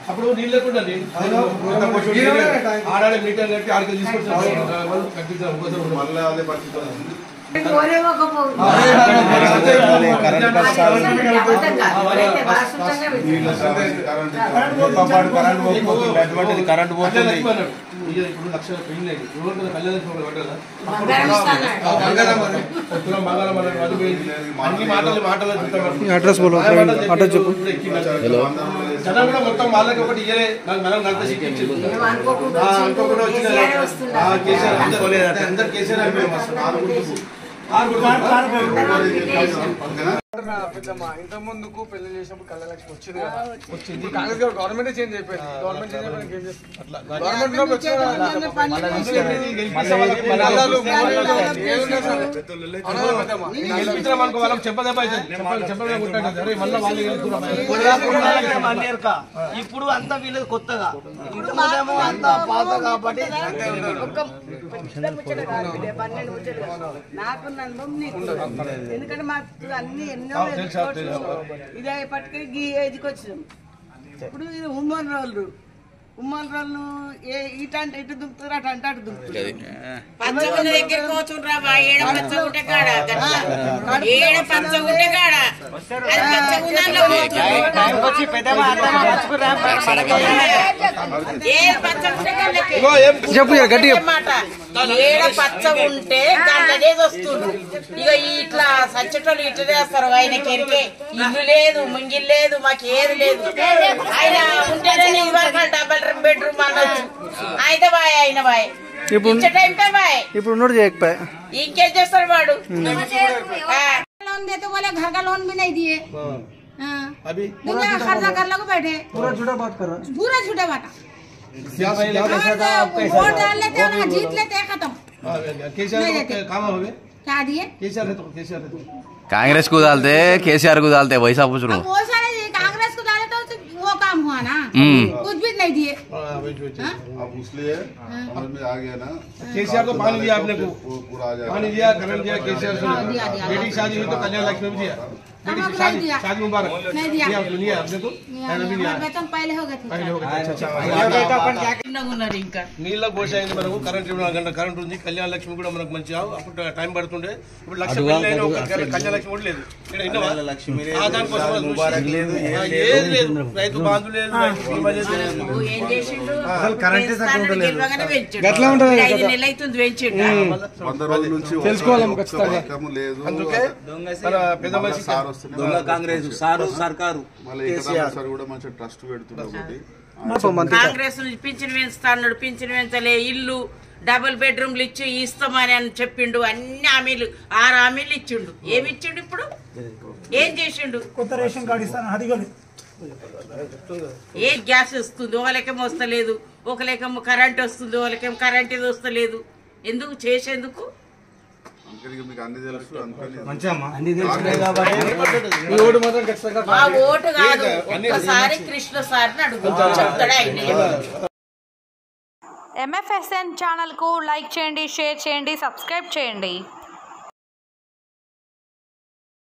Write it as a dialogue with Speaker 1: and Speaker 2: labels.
Speaker 1: అప్పుడు నీళ్ళు లేకుండా ఆడాలి మీటర్ కట్టి ఆడికి తీసుకొచ్చాను మళ్ళీ అదే పరిస్థితి కరెంట్ పోతుంది ఇప్పుడు లక్ష పెళ్ళి
Speaker 2: అడ్రస్ అడ్రస్ చెప్పు
Speaker 1: జనం కూడా మొత్తం వాళ్ళకి ఒకటి ఇయ్యలే మనం నడితే అందరు కేసీఆర్
Speaker 3: ఇంత ముందుకు పెళ్లి చేసినప్పుడు కళ్యాణలక్ష్మి వచ్చింది కదా వచ్చింది కాంగ్రెస్ గవర్నమెంట్ చేంజ్ అయిపోయింది గవర్నమెంట్ చేంజ్
Speaker 4: ఇప్పుడు అంతా వీళ్ళది కొత్తగా అంతా పాత కాబట్టి
Speaker 5: ఎందుకంటే మాకు అన్ని ఎన్నో ఇదే పట్టుకొని ఈ ఏజ్కి వచ్చినాం ఇప్పుడు ఇది ఉమ్మన్ రోళ్ళు ఇటు ఇటు దుంకుతారు అటు అంటే అటు దుంకుతారు
Speaker 6: పచ్చ ఉంటే దాంట్లోది వస్తుంది ఇక ఇట్లా సచ్చటోళ్ళు ఇట్లా చేస్తారు ఆయనకి ఎరికే ఇల్లు లేదు ముంగిల్ లేదు మాకు ఏది లేదు ఆయన ఉంటేనే ఇదివరకు డబల్ బెడ్రూమ్ అనొచ్చు అయితే బాయ్ ఆయన బాయ్
Speaker 2: ఇప్పుడు
Speaker 6: ఇంకేం చేస్తారు వాడు
Speaker 5: लोन देते बोले घर का लोन भी नहीं दिए खर्चा कर लोग बैठे
Speaker 2: पूरा झूठा बात कर रहा
Speaker 5: पूरा झूठा बात वोट डाल लेते हैं जीत लेते हैं खत्म क्या दिए
Speaker 7: कांग्रेस को डालते केसीआर को डालते वैसा पूछ रहा हूँ
Speaker 5: वो सारे कांग्रेस को डाले तो वो काम हुआ ना कुछ भी नहीं दिए
Speaker 8: अब इसलिए समझ में आ गया ना
Speaker 1: केसीआर को पानी दिया आपने को पानी दिया करंट दिया केसीआर बेटी शादी हुई तो कल्याण लक्ष्मी भी दिया शादी मुबारक
Speaker 5: नहीं दिया
Speaker 1: आपने को
Speaker 5: वेतन पहले हो गए
Speaker 6: ఇంకా
Speaker 1: నీళ్ళకి పోసాయింది మనకు కరెంట్ కరెంట్ ఉంది కళ్యాణ లక్ష్మి కూడా మనకు మంచిగా అప్పుడు టైం పడుతుండే ఇప్పుడు లక్ష కళ్యాణ లక్ష్మి కూడా లేదు ఏది లేదు రైతు బాధలు లేదు
Speaker 2: ఎట్లా ఉంటుంది
Speaker 1: అందుకే పెద్ద మనిషి
Speaker 4: కాంగ్రెస్ సర్కారు
Speaker 8: కూడా మంచి ట్రస్ట్ పెడుతున్నారు
Speaker 6: కాంగ్రెస్ నుంచి పింఛన్ పెంచుతాడు పింఛన్ పెంచలే ఇల్లు డబుల్ బెడ్రూమ్లు ఇచ్చి ఇస్తామని అని చెప్పిండు అన్ని హామీలు 6 హామీలు ఇచ్చిండు ఏమి ఇచ్చిండు ఇప్పుడు ఏం చేసిండు
Speaker 2: కొత్త రేషన్ కార్డు ఇస్తాను అది
Speaker 6: ఏ గ్యాస్ వస్తుంది ఒకరికేమో వస్తలేదు ఒకరికేమో కరెంట్ వస్తుంది ఒకరికేమో కరెంట్ ఇది వస్తలేదు ఎందుకు చేసేందుకు ఓటు కాదు ఒక్కసారి కృష్ణ సార్ని అడుగు చెప్తాడు ఆయన
Speaker 9: MFSN ఛానల్కు లైక్ చేయండి, షేర్ చేయండి, సబ్స్క్రైబ్ చేయండి.